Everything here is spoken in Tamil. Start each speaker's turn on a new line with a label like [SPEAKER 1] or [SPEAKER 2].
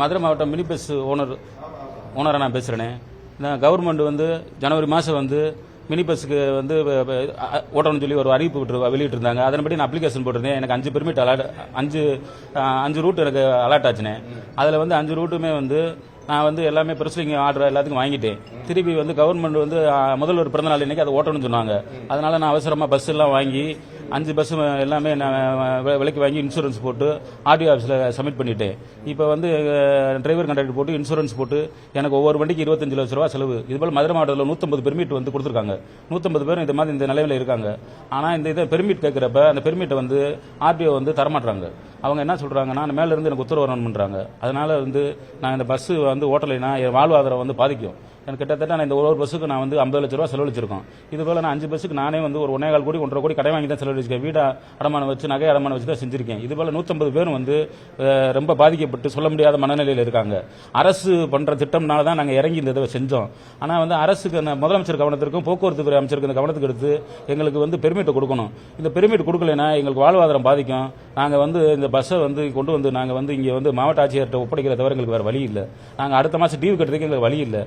[SPEAKER 1] மதுரை மாவட்டம் மினி பஸ் ஓனராக நான் பேசுகிறேனே. இந்த கவர்மெண்ட் வந்து ஜனவரி மாதம் வந்து மினி பஸ்ஸுக்கு வந்து ஓட்டணும்னு சொல்லி ஒரு அறிவிப்பு வெளியிட்டிருந்தாங்க. அதன்படி நான் அப்ளிகேஷன் போட்டிருந்தேன். எனக்கு 5 பெர்மிட் அஞ்சு ரூட் எனக்கு அலாட் ஆச்சுனேன். அதில் வந்து 5 ரூட்டுமே வந்து நான் வந்து எல்லாமே ப்ரெஸ்லிங் ஆர்டர் எல்லாத்துக்கும் வாங்கிட்டேன். திருப்பி வந்து கவர்மெண்ட் வந்து முதல்வர் பிறந்தநாள் இன்னைக்கு அதை ஓட்டணும்னு சொன்னாங்க. அதனால நான் அவசரமாக பஸ் எல்லாம் வாங்கி 5 பஸ் எல்லாமே நான் விலைக்கு வாங்கி இன்சூரன்ஸ் போட்டு ஆர்டிஓ ஆஃபீஸில் சப்மிட் பண்ணிட்டேன். இப்போ வந்து டிரைவர் கண்டக்டர் போட்டு இன்சூரன்ஸ் போட்டு எனக்கு ஒவ்வொரு வண்டிக்கு 25 லட்ச ரூபா செலவு. இதுபோல் மதுரை மாவட்டத்தில் 150 பெர்மிட் வந்து கொடுத்துருக்காங்க. 150 பேரும் இந்த மாதிரி இந்த நிலையில் இருக்காங்க. ஆனால் இந்த இதை பெர்மிட் கேட்குறப்ப அந்த பெர்மிட்டை வந்து ஆர்டிஓ வந்து தரமாட்டுறாங்க. அவங்க என்ன சொல்றாங்கன்னா மேல இருந்து எனக்கு உத்தரவு வரணும்ன்றாங்க. அதனால வந்து நான் இந்த பஸ் வந்து ஓட்டலைன்னா என் வாழ்வாதாரம் வந்து பாதிக்கும். எனக்கு கிட்டத்தட்ட நான் இந்த ஒரு பஸ்ஸுக்கு நான் வந்து 50 லட்ச ரூபா செலவழிச்சிருக்கோம். இதுபோல நான் 5 பஸ்ஸுக்கு நானே வந்து ஒரு 1.25 கோடி 1.5 கோடி கடை வாங்கி தான் செலவழிச்சிருக்கேன். வீடு அடமானம் வச்சு நகை அடமானம் வச்சு தான் செஞ்சிருக்கேன். இதுபோல 150 பேரும் வந்து ரொம்ப பாதிக்கப்பட்டு சொல்ல முடியாத மனநிலையில் இருக்காங்க. அரசு பண்ற திட்டம்னால தான் நாங்கள் இறங்கி இந்த இதை செஞ்சோம். ஆனால் வந்து அரசுக்கு முதலமைச்சர் கவனத்திற்கும் போக்குவரத்து துறை அமைச்சருக்கு இந்த கவனத்துக்கு எடுத்து எங்களுக்கு வந்து பெர்மிட் கொடுக்கணும். இந்த பெர்மிட் கொடுக்கலைன்னா எங்களுக்கு வாழ்வாதாரம் பாதிக்கும். நாங்கள் வந்து இந்த பஸ்ஸை வந்து கொண்டு வந்து நாங்கள் வந்து இங்கே வந்து மாவட்ட ஆட்சியர்கிட்ட ஒப்படைக்கிற தவிர எங்களுக்கு வேறு வழி இல்லை. நாங்கள் அடுத்த மாதம் டிவி கட்டுறதுக்கு எங்களுக்கு வழி இல்லை.